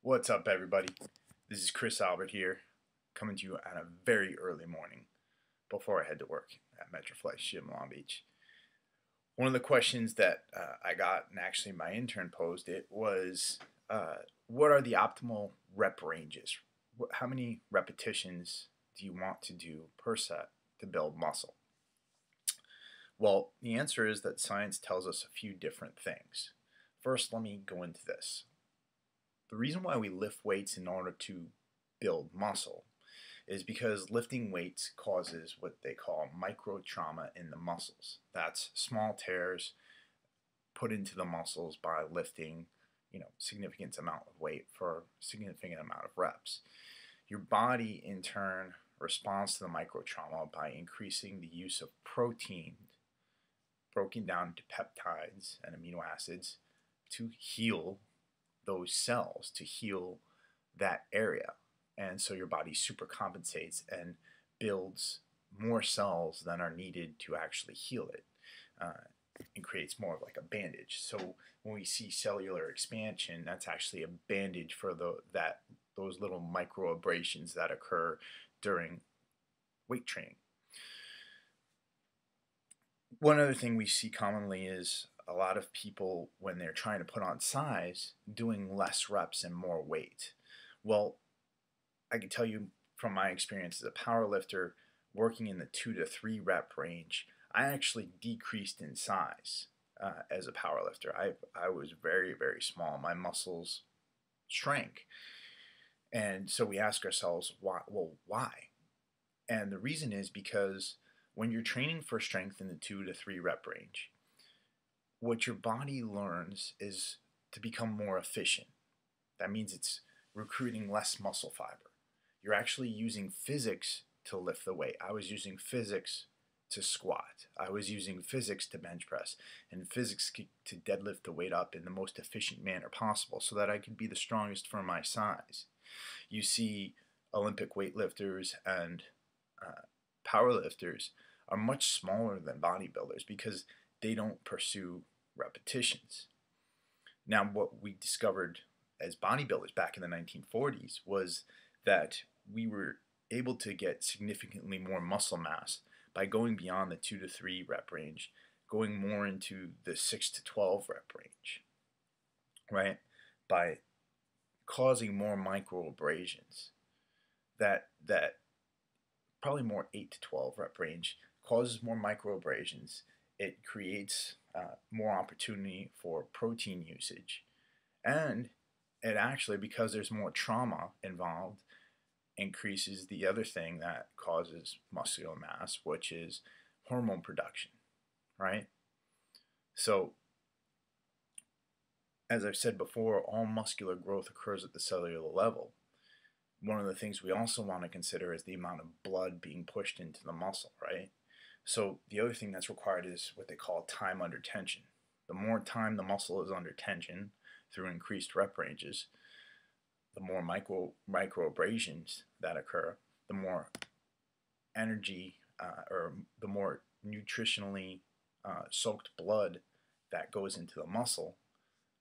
What's up, everybody? This is Chris Albert here, coming to you on a very early morning before I head to work at Metroflex gym, Long Beach. One of the questions that I got, and actually my intern posed it, was what are the optimal rep ranges? How many repetitions do you want to do per set to build muscle? Well, the answer is that science tells us a few different things. First, let me go into this. The reason why we lift weights in order to build muscle is because lifting weights causes what they call microtrauma in the muscles. That's small tears put into the muscles by lifting, significant amount of weight for significant amount of reps. Your body in turn responds to the microtrauma by increasing the use of protein broken down into peptides and amino acids to heal those cells, to heal that area. And so your body super compensates and builds more cells than are needed to actually heal it, and creates more of like a bandage. So when we see cellular expansion, that's actually a bandage for those little micro abrasions that occur during weight training. One other thing we see commonly is a lot of people, when they're trying to put on size, doing less reps and more weight. Well, I can tell you from my experience as a power lifter, working in the 2 to 3 rep range, I actually decreased in size as a power lifter. I was very, very small. My muscles shrank. And so we ask ourselves, why? Well, why? And the reason is because when you're training for strength in the 2 to 3 rep range, what your body learns is to become more efficient. That means it's recruiting less muscle fiber. You're actually using physics to lift the weight. I was using physics to squat. I was using physics to bench press and physics to deadlift the weight up in the most efficient manner possible so that I could be the strongest for my size. You see Olympic weightlifters and powerlifters are much smaller than bodybuilders because they don't pursue repetitions. Now, what we discovered as bodybuilders back in the 1940s was that we were able to get significantly more muscle mass by going beyond the 2 to 3 rep range, going more into the 6 to 12 rep range, right? By causing more micro abrasions. That probably more 8 to 12 rep range causes more micro abrasions. It creates more opportunity for protein usage. And it actually, because there's more trauma involved, increases the other thing that causes muscular mass, which is hormone production, right? So, as I've said before, all muscular growth occurs at the cellular level. One of the things we also want to consider is the amount of blood being pushed into the muscle, right? So the other thing that's required is what they call time under tension. The more time the muscle is under tension through increased rep ranges, the more micro abrasions that occur, the more energy or the more nutritionally soaked blood that goes into the muscle,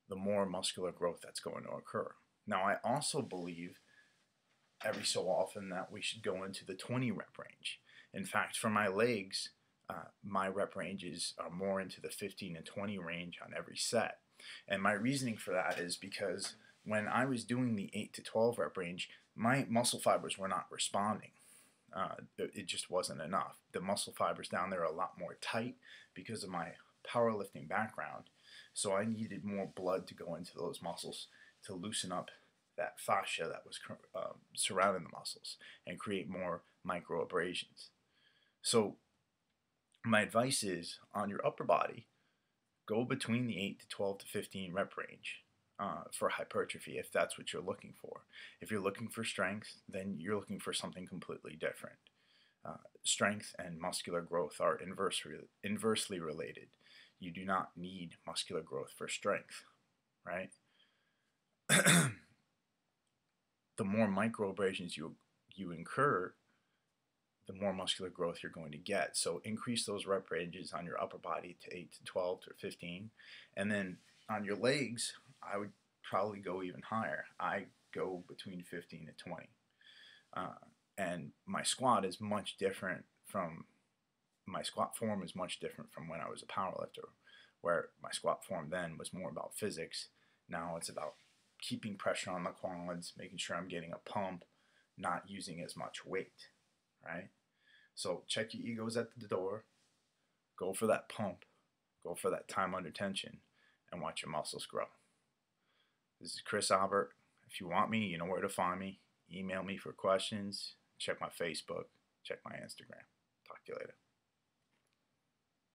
the more muscular growth that's going to occur. Now, I also believe every so often that we should go into the 20 rep range. In fact, for my legs, my rep ranges are more into the 15 and 20 range on every set. And my reasoning for that is because when I was doing the 8 to 12 rep range, my muscle fibers were not responding. It just wasn't enough. The muscle fibers down there are a lot more tight because of my powerlifting background. So I needed more blood to go into those muscles to loosen up that fascia that was surrounding the muscles and create more micro abrasions. So my advice is, on your upper body, go between the 8 to 12 to 15 rep range for hypertrophy if that's what you're looking for. If you're looking for strength, then you're looking for something completely different. Strength and muscular growth are inversely related. You do not need muscular growth for strength, right? The more micro abrasions you incur, the more muscular growth you're going to get. So increase those rep ranges on your upper body to 8 to 12 to 15. And then on your legs, I would probably go even higher. I go between 15 to 20. And my squat is much different from, my squat form is much different from when I was a powerlifter, where my squat form then was more about physics. Now it's about keeping pressure on the quads, making sure I'm getting a pump, not using as much weight, right? So check your egos at the door, go for that pump, go for that time under tension, and watch your muscles grow. This is Chris Albert. If you want me, you know where to find me. Email me for questions. Check my Facebook. Check my Instagram. Talk to you later.